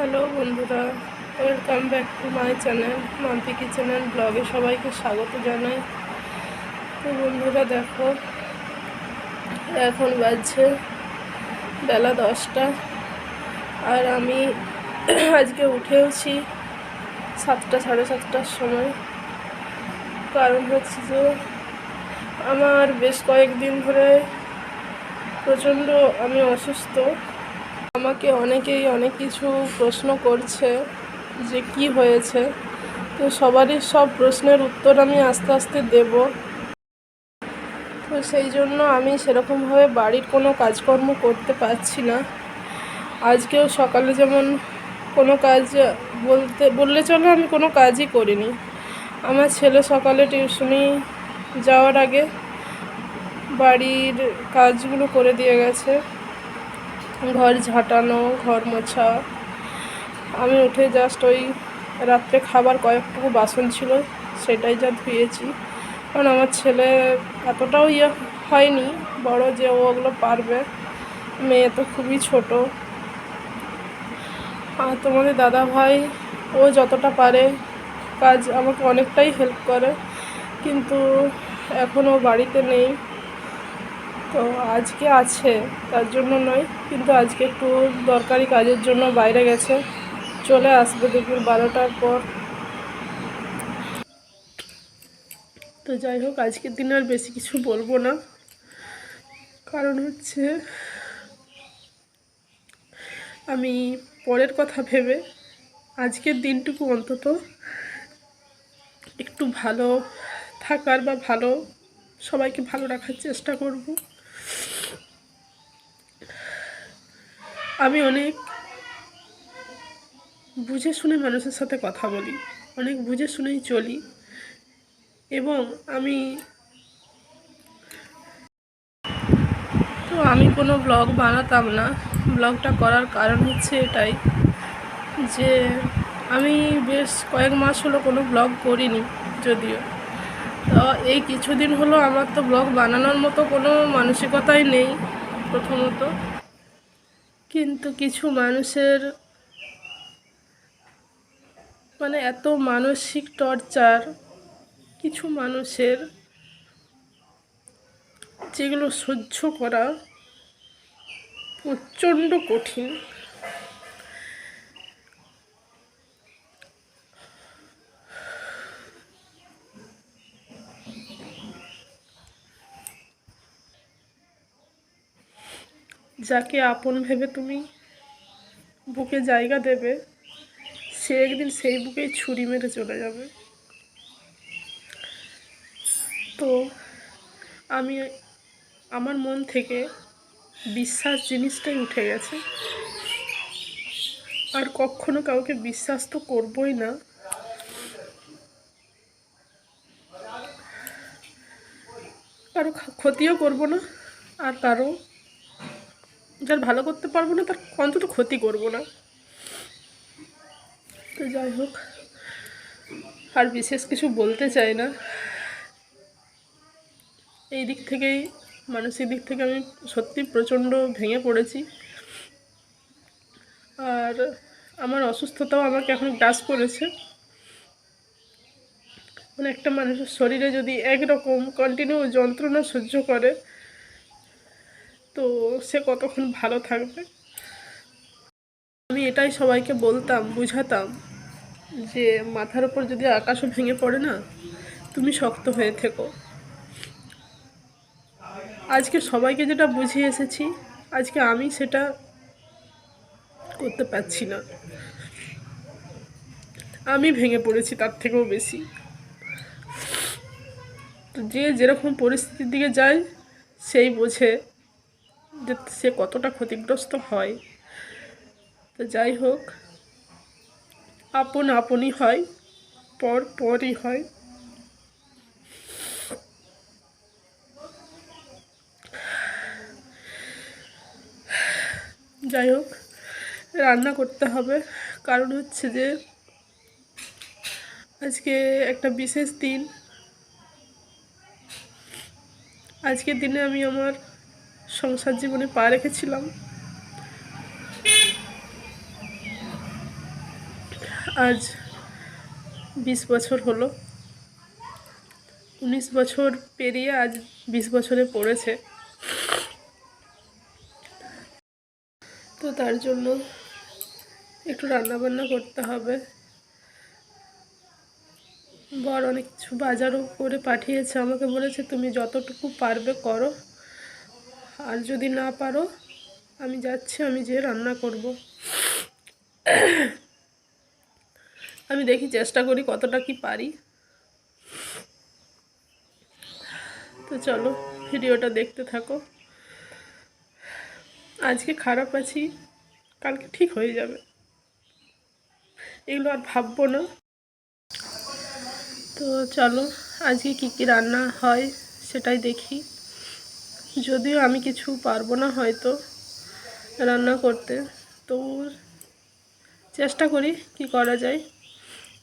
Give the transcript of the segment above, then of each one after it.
Hello বন্ধুরা, welcome back to my channel Mampi kitchen and ব্লগে সবাইকে স্বাগত জানাই। তো বন্ধুরা দেখো, এখন বাজছে বেলা 10টা, আর আমি আজকে উঠেওছি 7টা সাড়ে 7টার সময়। কারণ হচ্ছে যে আমার বেশ কয়েকদিন ধরে প্রচণ্ড আমি অসুস্থ। আমাকে অনেকেই অনেক কিছু প্রশ্ন করছে যে কি হয়েছে, তো সবারই সব প্রশ্নের উত্তর আমি আস্তে আস্তে দেব। তো সেই জন্য আমি সেরকমভাবে বাড়ির কোনো কাজকর্ম করতে পারছি না। আজকেও সকালে যেমন কোনো কাজ বললে চলে, আমি কোনো কাজই করিনি। আমার ছেলে সকালে টিউশনি যাওয়ার আগে বাড়ির কাজগুলো করে দিয়ে গেছে, ঘর ঝাঁটানো, ঘর মোছা। আমি উঠে জাস্ট ওই রাত্রে খাবার কয়েকটুকু বাসন ছিল সেটাই যা ধুয়েছি। কারণ আমার ছেলে এতটাও হয়নি বড় যে ও ওগুলো পারবে, মেয়ে তো খুবই ছোট। আর তোমাদের দাদা ভাই ও যতটা পারে কাজ আমাকে অনেকটাই হেল্প করে, কিন্তু এখনও বাড়িতে নেই। তো আজকে আছে, তার জন্য নয়, কিন্তু আজকে একটু দরকারি কাজের জন্য বাইরে গেছে, চলে আসবে দুপুর 12টার পর। তো যাই হোক, আজকের দিনে আর বেশি কিছু বলবো না, কারণ হচ্ছে আমি পরের কথা ভেবে আজকের দিনটুকু অন্তত একটু ভালো থাকার বা ভালো সবাইকে ভালো রাখার চেষ্টা করব। আমি অনেক বুঝে শুনে মানুষের সাথে কথা বলি, অনেক বুঝে শুনেই চলি, এবং আমি কোনো ব্লগ বানাতাম না। ব্লগটা করার কারণ হচ্ছে এটাই যে আমি বেশ কয়েক মাস হলো কোনো ব্লগ করিনি যদিও। তো এই কিছুদিন হলো আমার তো ব্লগ বানানোর মতো কোনো মানসিকতাই নেই প্রথমত। কিন্তু কিছু মানুষের এত মানসিক টর্চার, কিছু মানুষের যেগুলো সহ্য করা প্রচণ্ড কঠিন। যাকে আপন ভেবে তুমি বুকে জায়গা দেবে, সে একদিন সেই বুকেই ছুরি মেরে চলে যাবে। তো আমি আমার মন থেকে বিশ্বাস জিনিসটাই উঠে গেছে, আর কখনো কাউকে বিশ্বাস তো করবই না। কারো ক্ষতিও করব না, আর কারো যার ভালো করতে পারবো না তার অন্তত ক্ষতি করব না। তো যাই হোক, আর বিশেষ কিছু বলতে চাই না। এই দিক থেকেই, মানসিক দিক থেকে আমি সত্যি প্রচণ্ড ভেঙে পড়েছি। আর আমার অসুস্থতাও আমাকে এখন গ্রাস করেছে। একটা মানুষের শরীরে যদি একরকম কন্টিনিউ যন্ত্রণা সহ্য করে, তো সে কতক্ষণ ভালো থাকবে। আমি এটাই সবাইকে বলতাম, বুঝাতাম যে মাথার ওপর যদি আকাশও ভেঙে পড়ে না, তুমি শক্ত হয়ে থেকো। আজকে সবাইকে যেটা বুঝিয়ে এসেছি, আজকে আমি সেটা করতে পারছি না। আমি ভেঙে পড়েছি তার থেকেও বেশি। তো যে যেরকম পরিস্থিতির দিকে যায় সেই বোঝে যে সে কতটা ক্ষতিগ্রস্ত হয়। তো যাই হোক, আপন আপনই হয়, পর পরই হয়। যাই হোক, রান্না করতে হবে, কারণ হচ্ছে যে আজকে একটা বিশেষ দিন। আজকের দিনে আমি আমার সংসার জীবনে পা রেখেছিলাম। আজ 20 বছর হলো, 19 বছর পেরিয়ে আজ 20 বছরে পড়েছে। তো তার জন্য একটু রান্নাবান্না করতে হবে। বর অনেক কিছু বাজারও করে পাঠিয়েছে, আমাকে বলেছে তুমি যতটুকু পারবে করো, আর যদি না পারো আমি যাচ্ছি, আমি যেয়ে রান্না করব। আমি দেখি, চেষ্টা করি কতটা কি পারি। তো চলো ভিডিওটা দেখতে থাকো। আজকে খারাপ আছি, কালকে ঠিক হয়ে যাবে, এগুলো আর ভাববো না। তো চলো আজকে কি কি রান্না হয় সেটাই দেখি। যদিও আমি কিছু পারবো না হয়তো রান্না করতে, তো চেষ্টা করি কি করা যায়।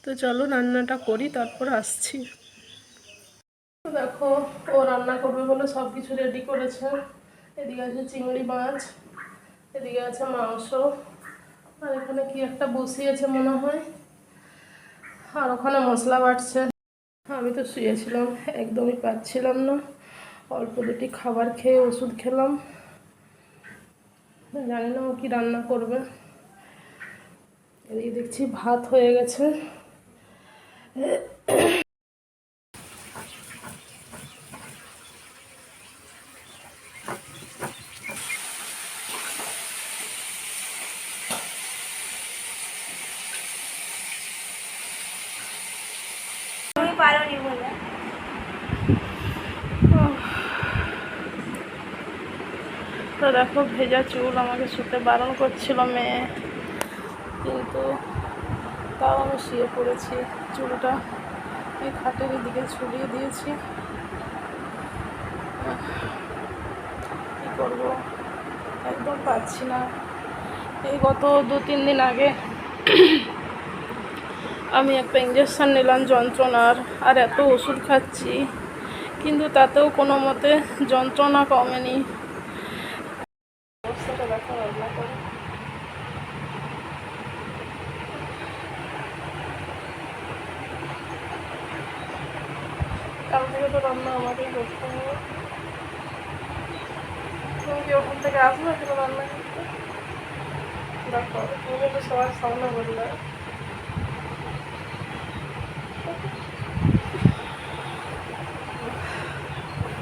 তো চলো রান্নাটা করি, তারপর আসছি। দেখো ও রান্না করবে বলে সব কিছু রেডি করেছে। এদিকে আছে চিংড়ি মাছ, এদিকে আছে মাংস, আর এখানে কি একটা বসিয়েছে মনে হয়, আর ওখানে মশলা বাটছে। আমি তো শুয়েছিলাম, একদমই পাচ্ছিলাম না, অল্প দুটি খাবার খেয়ে ওষুধ খেলাম। জানি না ও কি রান্না করবে। এদিকে দেখছি ভাত হয়ে গেছে। তো দেখো ভেজা চুল, আমাকে শুতে বারণ করছিল মেয়ে, কিন্তু তাও আমি শুয়ে পড়েছি। চুলটা এই খাটের দিকে ছড়িয়ে দিয়েছি। কী করবো, একদম পাচ্ছি না। এই গত 2-3 দিন আগে আমি একটা ইঞ্জেকশান নিলাম যন্ত্রণার, আর এত ওষুধ খাচ্ছি, কিন্তু তাতেও কোনো মতে যন্ত্রণা কমেনি। অবস্থাটা দেখো রান্না করে। কাল থেকে তো রান্না আমাকেই করতে হবে। তুমি কি ওখান থেকে আসবে সেটা রান্না করতে? দেখো তুমি তো সবার সামনে বললে।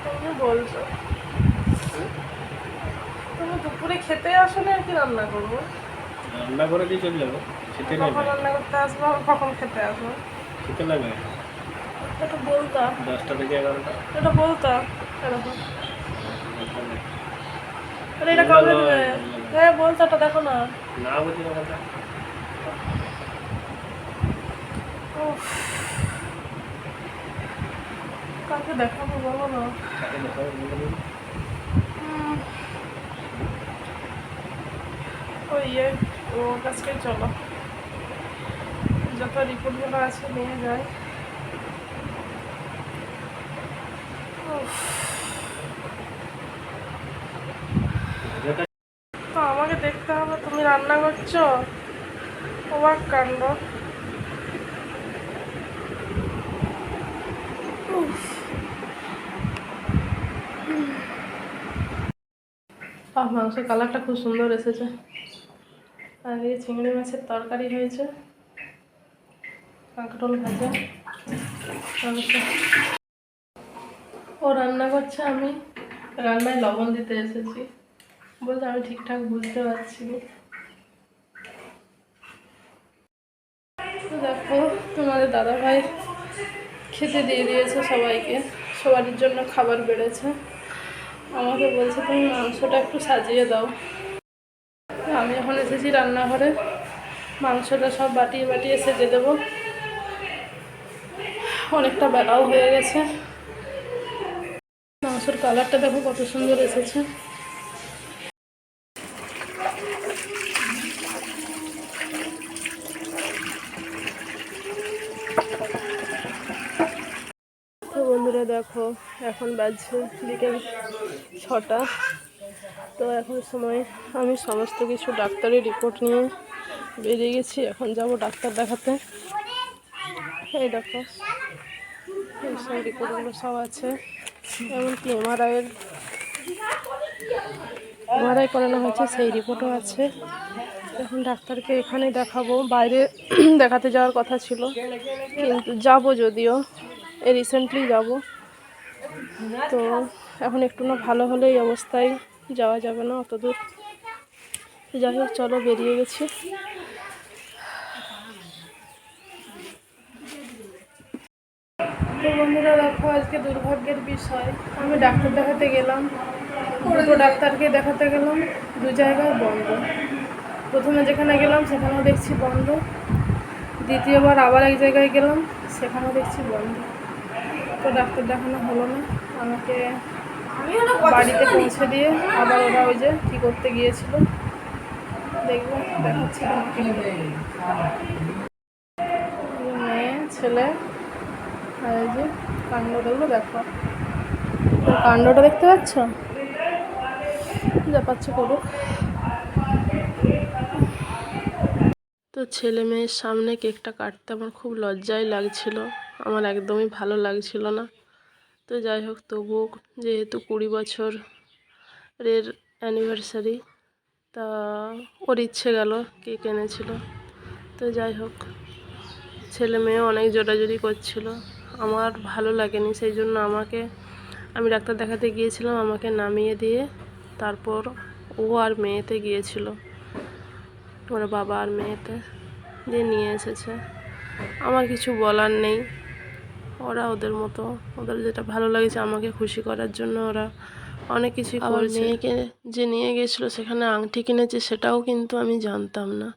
তুমি বলছো তুমি দুপুরে খেতে আসো না, আর কি রান্না করবো? রান্না করে দিয়ে চলে যাবো, খেতে কখন নেবে। রান্না করতে আসবো, কখন খেতে আসবো? খেতে নেবে এটা বলতাম, 10টা থেকে 11টা। এটা বলতাম এরকম। আরে এটা কবে দেবে? হ্যাঁ বলতো, এটা দেখো না। না বুঝি না কথা। উফ, কাকে দেখাবো বলো না। কাকে দেখাবো বলে দিন। ওই ওর কাছকে চলো, যত রিপোর্টগুলো আছে নিয়ে যায়। তো আমাকে দেখতে হবে তুমি রান্না করছো, অবাক কাণ্ড। মাংসের কালারটা খুব সুন্দর এসেছে। আর এই চিংড়ি মাছের তরকারি হয়েছে, কাঁকরোল ভাজা। ও রান্না করছে, আমি রান্নায় লবণ দিতে এসেছি, বলতে আমি ঠিকঠাক বুঝতে পারছি না। তো দেখো তোমাদের দাদাভাই খেতে দিয়ে দিয়েছে সবাইকে, সবার জন্য খাবার বেড়েছে। আমাকে বলছে তুমি মাংসটা একটু সাজিয়ে দাও। আমি এখন এসেছি রান্নাঘরে, মাংসটা সব বাটিয়ে বাটিয়ে সেজে দেবো। অনেকটা বেলাও হয়ে গেছে। মাংসের কালারটা দেখো কত সুন্দর এসেছে। তো বন্ধুরা দেখো, এখন বাজছে বিকেল 6টা। তো এখন সময় আমি সমস্ত কিছু ডাক্তারের রিপোর্ট নিয়ে বেরিয়ে গেছি, এখন যাব ডাক্তার দেখাতে। এই দেখো এই সব রিপোর্টগুলো সব আছে, এমনকি এমআরআই করানো হয়েছে, সেই রিপোর্টও আছে। এখন ডাক্তারকে এখানেই দেখাবো, বাইরে দেখাতে যাওয়ার কথা ছিল, কিন্তু যাব যদিও রিসেন্টলি যাব। তো এখন একটু না ভালো হলে এই অবস্থায় যাওয়া যাবে না অত দূর। যাই হোক, চলো বেরিয়ে গেছি। তো বন্ধুরা দেখো, আজকে দুর্ভাগ্যের বিষয়, আমি ডাক্তার দেখাতে গেলাম, দুটো ডাক্তারকে দেখাতে গেলাম, দু জায়গায় বন্ধ। প্রথমে যেখানে গেলাম সেখানেও দেখছি বন্ধ, দ্বিতীয়বার আবার এক জায়গায় গেলাম, সেখানেও দেখছি বন্ধ। তো ডাক্তার দেখানো হলো না, আমাকে বাড়িতে পৌঁছে দিয়ে আবার ওরা ওই যে কী করতে গিয়েছিল দেখবো, দেখাচ্ছি তোমাকে। মেয়ে ছেলে আর এই যে কাণ্ডগুলো দেখো, কাণ্ডটা দেখতে পাচ্ছ, যা পাচ্ছ করুক। তো ছেলে মেয়ের সামনে কেকটা কাটতে আমার খুব লজ্জাই লাগছিল, আমার একদমই ভালো লাগছিল না। তো যাই হোক, তবুও যেহেতু 20 বছরের অ্যানিভার্সারি, তা ওর ইচ্ছে গেল, কেক এনেছিল। তো যাই হোক, ছেলে মেয়েও অনেক জোরাজুরি করছিল, আমার ভালো লাগেনি, সেই জন্য আমি ডাক্তার দেখাতে গিয়েছিলাম, আমাকে নামিয়ে দিয়ে তারপর ও আর মেয়েতে গিয়েছিল, ওর বাবা আর মেয়েতে দিয়ে নিয়ে এসেছে। আমার কিছু বলার নেই, ওরা ওদের মতো, ওদের যেটা ভালো লাগছে আমাকে খুশি করার জন্য ওরা অনেক কিছুই করেছে। মেয়েকে যে নিয়ে গেছিলো সেখানে আংটি কিনেছে, সেটাও কিন্তু আমি জানতাম না।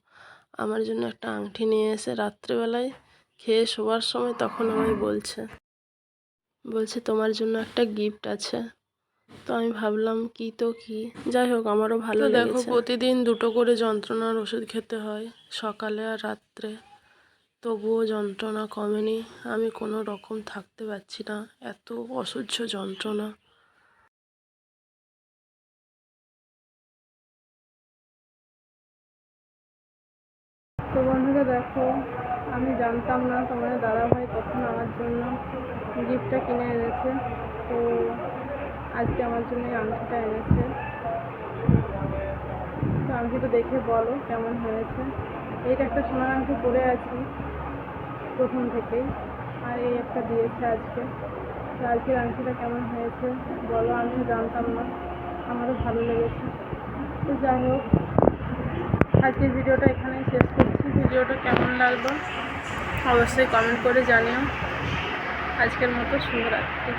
আমার জন্য একটা আংটি নিয়ে এসে রাত্রেবেলায় খেয়ে শোবার সময় তখন আমায় বলছে তোমার জন্য একটা গিফট আছে। তো আমি ভাবলাম কি তো কি, যাই হোক আমারও ভালো লেগেছে। দেখো, প্রতিদিন 2টো করে যন্ত্রণার ওষুধ খেতে হয়, সকালে আর রাত্রে, তবুও যন্ত্রণা কমেনি। আমি কোনো রকম থাকতে পারছি না, এত অসহ্য যন্ত্রণা। তো বন্ধুরা দেখো, আমি জানতাম না তোমাদের দাদাভাই তখন আমার জন্য গিফটটা কিনে এনেছে। তো আজকে আমার জন্য এই আংটিটা এনেছে। তো আংটিটা দেখে বলো কেমন হয়েছে। এইটা একটা সোনার আংটি পরে আছি প্রথম থেকেই, আর এই একটা দিয়েছে আজকে। তো আজকের আংটিটা কেমন হয়েছে বলো, আমিও জানতাম না, আমারও ভালো লেগেছে। তো যাই হোক, আজকের ভিডিওটা এখানেই শেষ করছি। ভিডিওটা কেমন লাগলো অবশ্যই কমেন্ট করে জানিও। আজকের মতো শুভরাত্রি।